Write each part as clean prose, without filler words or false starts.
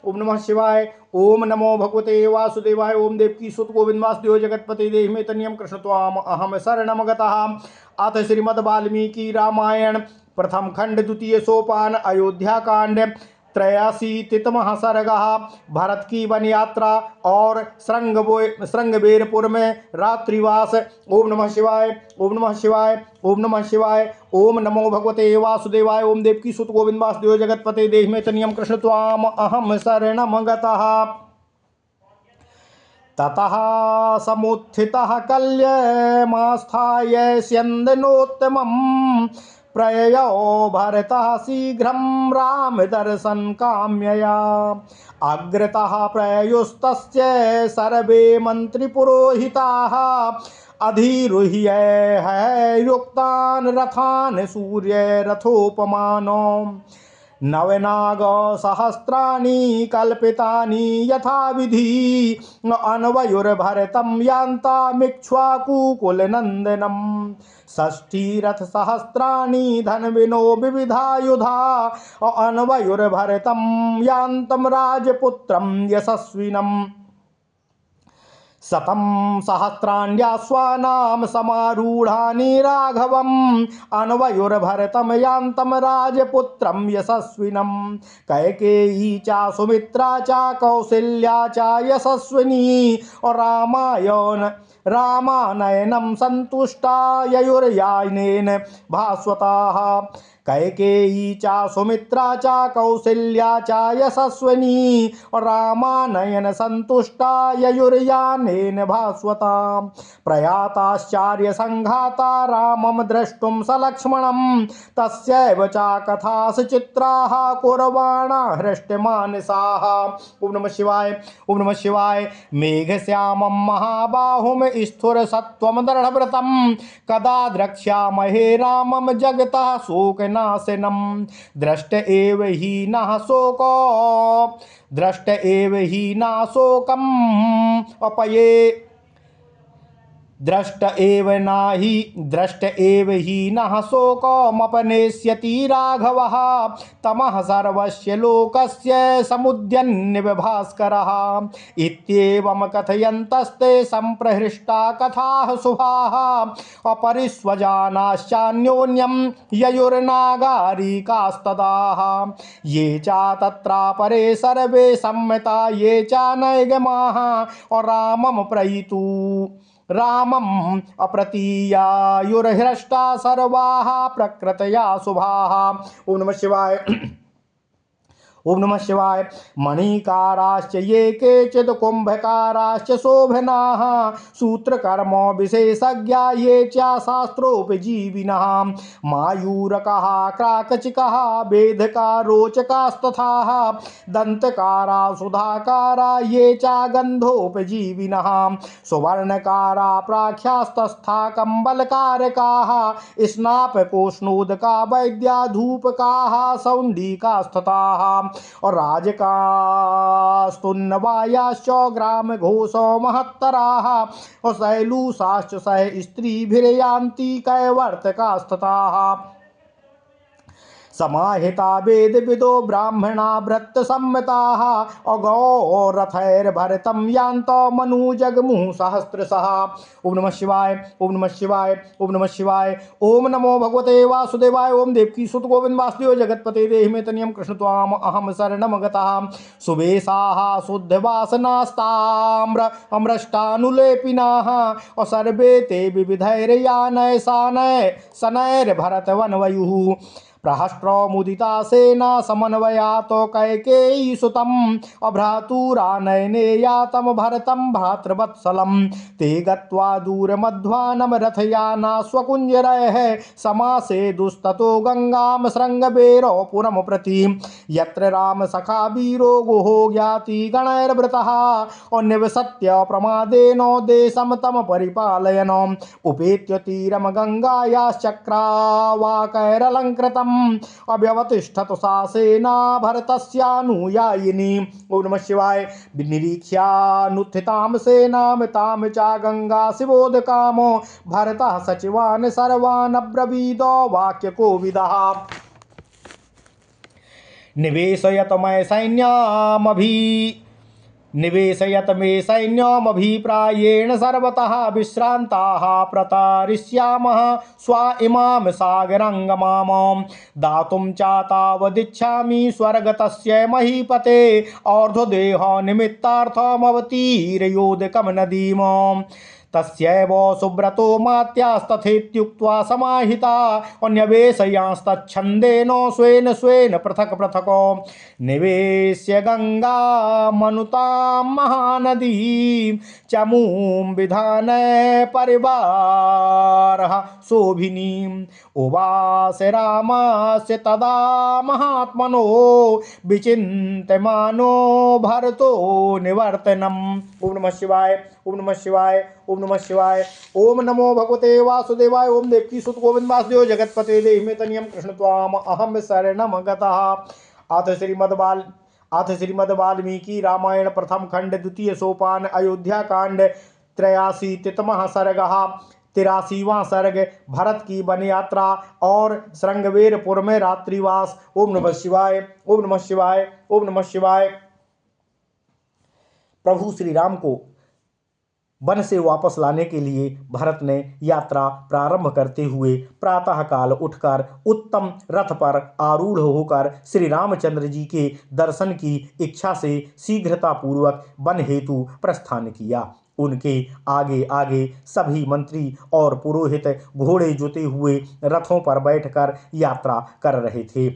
ओम नमः शिवाय। ओम नमो भगवते वासुदेवाय। ओम देवकी सुत गोविंद वासुदेव जगतपते देहि मे तनियम कृष्ण त्वाम अहम शरणम गतः। अथ श्रीमद् वाल्मीकि रामायण प्रथम खंड द्वितीय सोपान अयोध्या कांड 83तमः सर्ग। भरत की वन यात्रा और श्रृंगबेरपुर में रात्रिवास। ओम नमः शिवाय। ओम नमः शिवाय। ओम नमः शिवाय। ओम नमो भगवते वासुदेवाय। ओम देवकी सुत गोविंद वासुदेव जगतपते देहि मे तनियम कृष्ण त्वाम अहम शरणम गतः। ततः समुत्थितः कल्यमास्थाय स्यन्दनोत्तमम् प्रययो भरतः शीघ्रं रामदर्शन काम्यया। अग्रतः प्रयुस्तस्य सर्वे मन्त्रिपुरोहिताः अधिरुह्य युक्तान् रथान् सूर्यरथोपमानो। नवनाग सहस्राणि कल्पितानि यथाविधि अन्वयुर्भरतं यान्तामिक्ष्वाकुकुलनन्दनं। षष्ठीरथ सहस्राणि धन्विनो विविधायुधा अन्वयुर्भरतं यान्तं राजपुत्रं यशस्विनम्। शतं सहस्राण्यश्वानां समारूढानि राघवम् अन्वयुर्भरतं यान्तं राजपुत्रं यशस्विनं। कैकेयी च सुमित्रा च कौसल्या च यशस्विनी रामानयनं सन्तुष्टा ययुर्यानेन भास्वताः। कैकेयी च सुमित्रा च कौसल्या च यशस्विनी रामानयन सन्तुष्टा ययुर्यानेन भास्वता। प्रयाताश्चार्य संघाता रामं द्रष्टुं सलक्ष्मणं तस्यैव च कथास चित्राः कुर्वाणा हृष्टमानसाः। ओम नमः शिवाय। ओम नमः शिवाय। मेघश्यामं महाबाहुं स्फुरसत्वं दृढव्रतं कदा द्रक्ष्यामहे रामं जगतः शोकनाशनम्। दृष्ट एव हि नः शोको दृष्ट एव हि न शोकम् अपये दृष्ट एव हि नः शोकमपनेष्यति राघवः। तमः सर्वस्य लोकस्य समुद्यन्य भास्करः। इत्येवं कथयन्तस्ते सम्प्रहृष्टा कथाः शुभाः अपरिस्वजानाश्चान्योन्यं ययुर्नागारिकास्तदाः। ये च तत्रापरे सर्वे सम्मता ये च नैगमाः रामं प्रयितु रामम् अप्रतीयायुर्हृष्टा सर्वाः प्रकृतया शुभाः। ओम नमः शिवाय। ओम नमः शिवाय। मणिकाराश्च ये केचित् कुंभकाराश्च शोभनाः सूत्रकर्म विशेषज्ञा ये च शास्त्रोपजीविनः। मायूरकः क्राकचिकः वेदका रोचकास्तथा दन्तकारा सुधाकारा ये च गन्धोपजीविनः। सुवर्णकारा प्राख्यास्तस्था कम्बलकारकाः स्नापकोष्णोदका वैद्या धूपकाः सौण्डिकास्तथाः। और राजकास्तुन्नवायाश्च ग्राम घोषो महत्तराः और शैलूषाश्च सह स्त्रीभिर्यान्ति कैवर्तकास्तथाः। समाहिता वेद विदो ब्राह्मणा व्रत सम्मताः अगौरथैर्भरतं यान्तो मनुजगमुः सहस्रशः। ओम नमः शिवाय। ओम नमः शिवाय। ओम नमः शिवाय। ओम नमो भगवते वासुदेवाय। ओम देवकी सुत गोविंद वासुदेव जगतपते देहि मे तनियम कृष्ण त्वाम अहम शरणम गतः। सुवेशाः शुद्धवासनास्ताम्र अम्रष्टानुलेपिनाः और सर्वे ते विविधैर्यानय शनैर्भरतवन्वयुः। प्रहस्त्रमुदिता सेना समन्वयातो कैकेयी सुतम् अभ्रातुरानयने यातं भरतं भ्रातृवत्सलं। ते गत्वा दूरमध्वानं रथयाना स्वकुञ्जरैः समासेदुस्ततो गंगां शृंगबेरो पुरं प्रति। यत्र राम सखा वीरो गुहो ज्ञाति गणैर्वृतः और निवसत्य प्रमादेन देशं तम परिपालयन्। उपेत्य तीरम गंगायाश्चक्रावाकैरलंकृतम् अव्यवतिष्ठत सा सेना भरतस्यानुयायिनी। ओम नमः शिवाय। निरीक्ष्यानुत्थितां सेनां तां च गंगा शिवोदकामो भरतः सचिवान् सर्वान् अब्रवीदो वाक्यकोविदः। निवेशयत मे सैन्यमभिप्रायेण सर्वतः विश्रान्ताः प्रतारिष्यामः स्वा इमां सागरङ्गमां दातुं चातावदिच्छामि स्वर्गतस्य महीपते अर्धदेह निमित्तार्थमवतीर्योदकं नदीम् तस्यैव सुब्रतो मात्यास्तथेत्युक्त्वा समाहिता अन्यवेशयांस्तच्छन्देन स्वेन स्वेन पृथक् पृथक् निवेश्य गङ्गामनुतां महानदीं चमूं विधान परिवारः शोभिनीम् उवास रामस्य तदा महात्मनो विचिन्त्यमानो भरतो निवर्तनम्। ओम नमः शिवाय, ओम नमः शिवाय, ओम नमः शिवाय। ओम नमो भगवते वासुदेवाय। ओम देवकी सुत गोविंद वासुदेव जगतपते देहि मे तनियम कृष्ण त्वाम अहम शरणम गतः। अथ श्रीमद् वाल्मीकि रामायण प्रथम खंड द्वितीय सोपान अयोध्या कांड 83तमः सर्गः 83वां सर्ग भरत की वन यात्रा और श्रृंगवेरपुर में रात्रिवास। ओम नमः शिवाय, ओम नमः शिवाय, ओम नमः शिवाय। प्रभु श्री राम को वन से वापस लाने के लिए भरत ने यात्रा प्रारंभ करते हुए प्रातः काल उठकर उत्तम रथ पर आरूढ़ होकर श्री रामचंद्र जी के दर्शन की इच्छा से शीघ्रता पूर्वक वन हेतु प्रस्थान किया। उनके आगे आगे सभी मंत्री और पुरोहित घोड़े जुते हुए रथों पर बैठकर यात्रा कर रहे थे।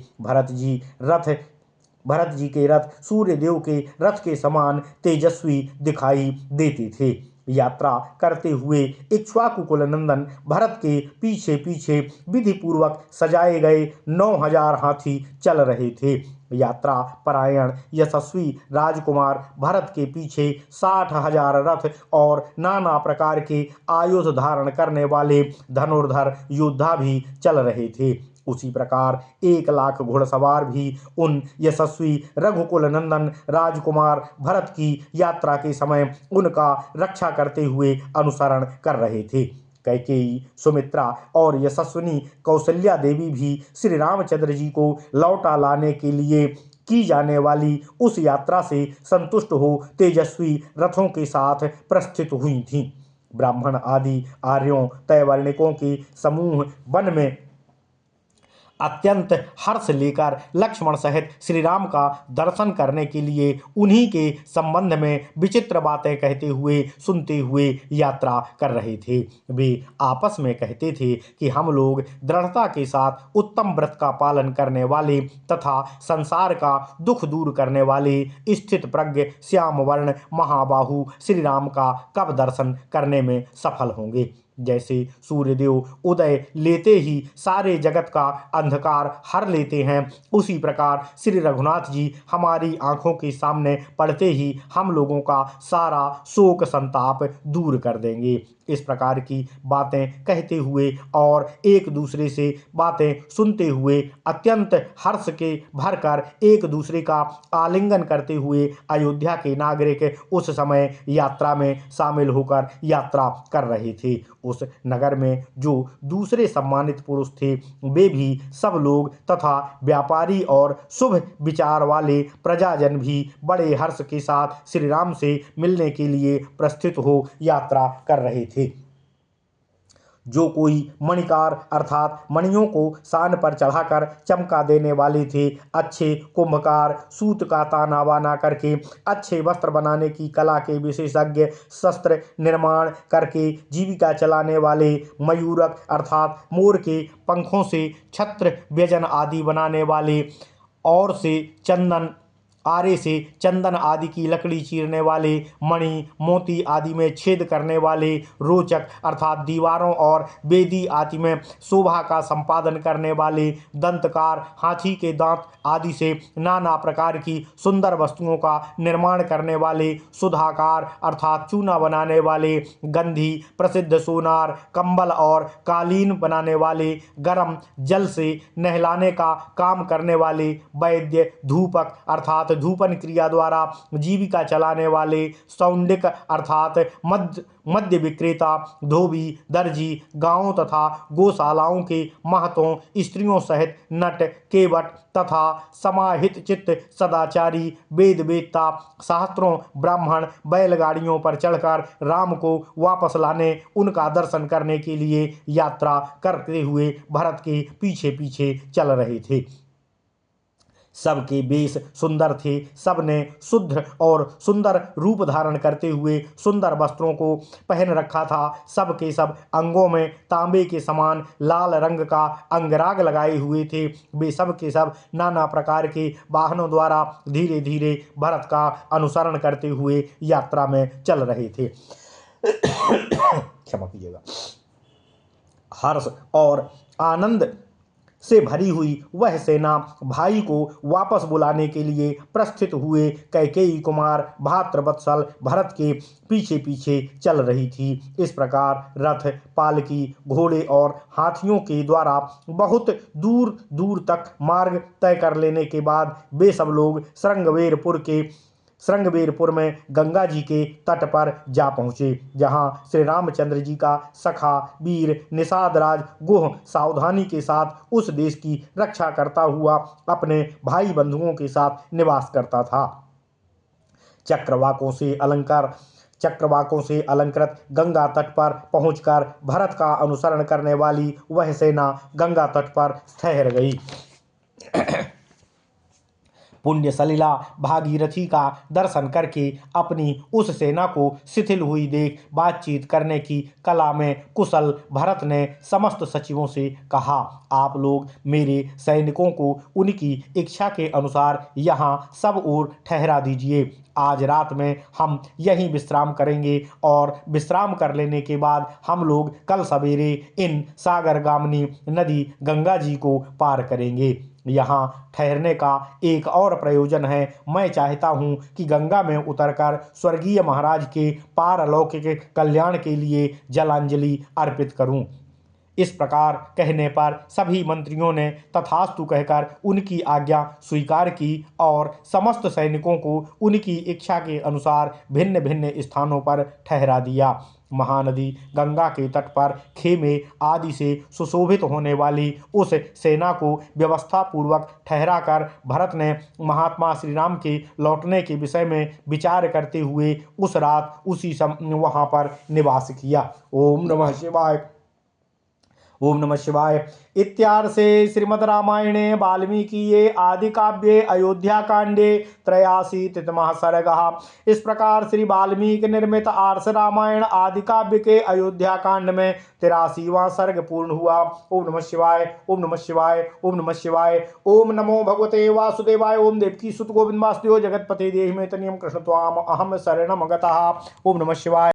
भरत जी के रथ सूर्यदेव के रथ के समान तेजस्वी दिखाई देते थे। यात्रा करते हुए इक्ष्वाकुकुल नंदन भरत के पीछे पीछे विधि पूर्वक सजाए गए 9000 हाथी चल रहे थे। यात्रा परायण यशस्वी राजकुमार भरत के पीछे 60,000 रथ और नाना प्रकार के आयुध धारण करने वाले धनुर्धर योद्धा भी चल रहे थे। उसी प्रकार 1 लाख घुड़सवार भी उन यशस्वी रघुकुल नंदन राजकुमार भरत की यात्रा के समय उनका रक्षा करते हुए अनुसरण कर रहे थे। कैकेयी, सुमित्रा और यशस्विनी कौशल्या देवी भी श्री रामचंद्र जी को लौटा लाने के लिए की जाने वाली उस यात्रा से संतुष्ट हो तेजस्वी रथों के साथ प्रस्थित हुई थीं। ब्राह्मण आदि आर्यों तैवर्णिकों के समूह वन में अत्यंत हर्ष लेकर लक्ष्मण सहित श्री राम का दर्शन करने के लिए उन्हीं के संबंध में विचित्र बातें कहते हुए सुनते हुए यात्रा कर रहे थे। वे आपस में कहते थे कि हम लोग दृढ़ता के साथ उत्तम व्रत का पालन करने वाले तथा संसार का दुख दूर करने वाले स्थित प्रज्ञ श्याम वर्ण महाबाहु श्री राम का कब दर्शन करने में सफल होंगे। जैसे सूर्यदेव उदय लेते ही सारे जगत का अंधकार हर लेते हैं, उसी प्रकार श्री रघुनाथ जी हमारी आंखों के सामने पड़ते ही हम लोगों का सारा शोक संताप दूर कर देंगे। इस प्रकार की बातें कहते हुए और एक दूसरे से बातें सुनते हुए अत्यंत हर्ष के भरकर एक दूसरे का आलिंगन करते हुए अयोध्या के नागरिक उस समय यात्रा में शामिल होकर यात्रा कर रहे थे। उस नगर में जो दूसरे सम्मानित पुरुष थे वे भी सब लोग तथा व्यापारी और शुभ विचार वाले प्रजाजन भी बड़े हर्ष के साथ श्री राम से मिलने के लिए प्रस्थित हो यात्रा कर रहे थे। जो कोई मणिकार अर्थात मणियों को शान पर चढ़ाकर चमका देने वाले थे, अच्छे कुंभकार सूत का ताना बाना करके अच्छे वस्त्र बनाने की कला के विशेषज्ञ, शस्त्र निर्माण करके जीविका चलाने वाले, मयूरक अर्थात मोर के पंखों से छत्र व्यजन आदि बनाने वाले, और से आरे से चंदन आदि की लकड़ी चीरने वाले, मणि मोती आदि में छेद करने वाले, रोचक अर्थात दीवारों और वेदी आदि में शोभा का संपादन करने वाले, दंतकार हाथी के दांत आदि से नाना प्रकार की सुंदर वस्तुओं का निर्माण करने वाले, सुधाकार अर्थात चूना बनाने वाले, गंधी प्रसिद्ध सोनार कंबल और कालीन बनाने वाले, गर्म जल से नहलाने का काम करने वाले, वैद्य धूपक अर्थात धूपन क्रिया द्वारा जीविका चलाने वाले सौंडिक अर्थात मद्य विक्रेता, धोबी, दर्जी, गांवों तथा गौशालाओं के महतों, स्त्रियों सहित नट, केवट तथा समाहित चित्त सदाचारी, वेद वेत्ता, शास्त्रों, ब्राह्मण बैलगाड़ियों पर चढ़कर राम को वापस लाने, उनका दर्शन करने के लिए यात्रा करते हुए भरत के पीछे पीछे चल रहे थे। सबके वेश सुंदर थे। सबने शुद्ध और सुंदर रूप धारण करते हुए सुंदर वस्त्रों को पहन रखा था। सबके सब अंगों में तांबे के समान लाल रंग का अंगराग लगाए हुए थे। वे सब के सब नाना प्रकार के वाहनों द्वारा धीरे धीरे भरत का अनुसरण करते हुए यात्रा में चल रहे थे। क्षमा कीजिएगा। हर्ष और आनंद से भरी हुई वह सेना भाई को वापस बुलाने के लिए प्रस्थित हुए कैकेयी कुमार भाद्रवत्सल भरत के पीछे पीछे चल रही थी। इस प्रकार रथ, पालकी, घोड़े और हाथियों के द्वारा बहुत दूर दूर तक मार्ग तय कर लेने के बाद वे सब लोग श्रृंगवेरपुर में गंगा जी के तट पर जा पहुँचे, जहाँ श्री रामचंद्र जी का सखा वीर निषादराज गुह सावधानी के साथ उस देश की रक्षा करता हुआ अपने भाई बंधुओं के साथ निवास करता था। चक्रवाकों से अलंकृत गंगा तट पर पहुंचकर भरत का अनुसरण करने वाली वह सेना गंगा तट पर ठहर गई। पुण्य सलिला भागीरथी का दर्शन करके अपनी उस सेना को शिथिल हुई देख बातचीत करने की कला में कुशल भरत ने समस्त सचिवों से कहा, आप लोग मेरे सैनिकों को उनकी इच्छा के अनुसार यहाँ सब ओर ठहरा दीजिए। आज रात में हम यहीं विश्राम करेंगे और विश्राम कर लेने के बाद हम लोग कल सवेरे इन सागरगामिनी नदी गंगा जी को पार करेंगे। यहाँ ठहरने का एक और प्रयोजन है। मैं चाहता हूँ कि गंगा में उतरकर स्वर्गीय महाराज के पारलौकिक कल्याण के लिए जलांजलि अर्पित करूँ। इस प्रकार कहने पर सभी मंत्रियों ने तथास्तु कहकर उनकी आज्ञा स्वीकार की और समस्त सैनिकों को उनकी इच्छा के अनुसार भिन्न भिन्न स्थानों पर ठहरा दिया। महानदी गंगा के तट पर खेमे आदि से सुशोभित होने वाली उस सेना को व्यवस्था पूर्वक ठहराकर भरत ने महात्मा श्री राम के लौटने के विषय में विचार करते हुए उस रात उसी समय वहां पर निवास किया। ओम नमः शिवाय। ओम नमः शिवाय। इत्यार्षे श्रीमद् रामायणे वाल्मीकिये आदि काव्ये अयोध्या कांडे 83वां सर्गः। इस प्रकार श्री वाल्मीकि निर्मित आर्ष रामायण आदि काव्य के अयोध्या कांड में 83वां सर्ग पूर्ण हुआ। ओम नमः शिवाय। ओम नमः शिवाय। ओम नमः शिवाय। ओम नमो भगवते वासुदेवाय। ओम देवकी सुत गोविंद वासुदेव जगतपते देहि में तनियम कृष्ण त्वाम अहम शरणम गतः। ओम नमः शिवाय।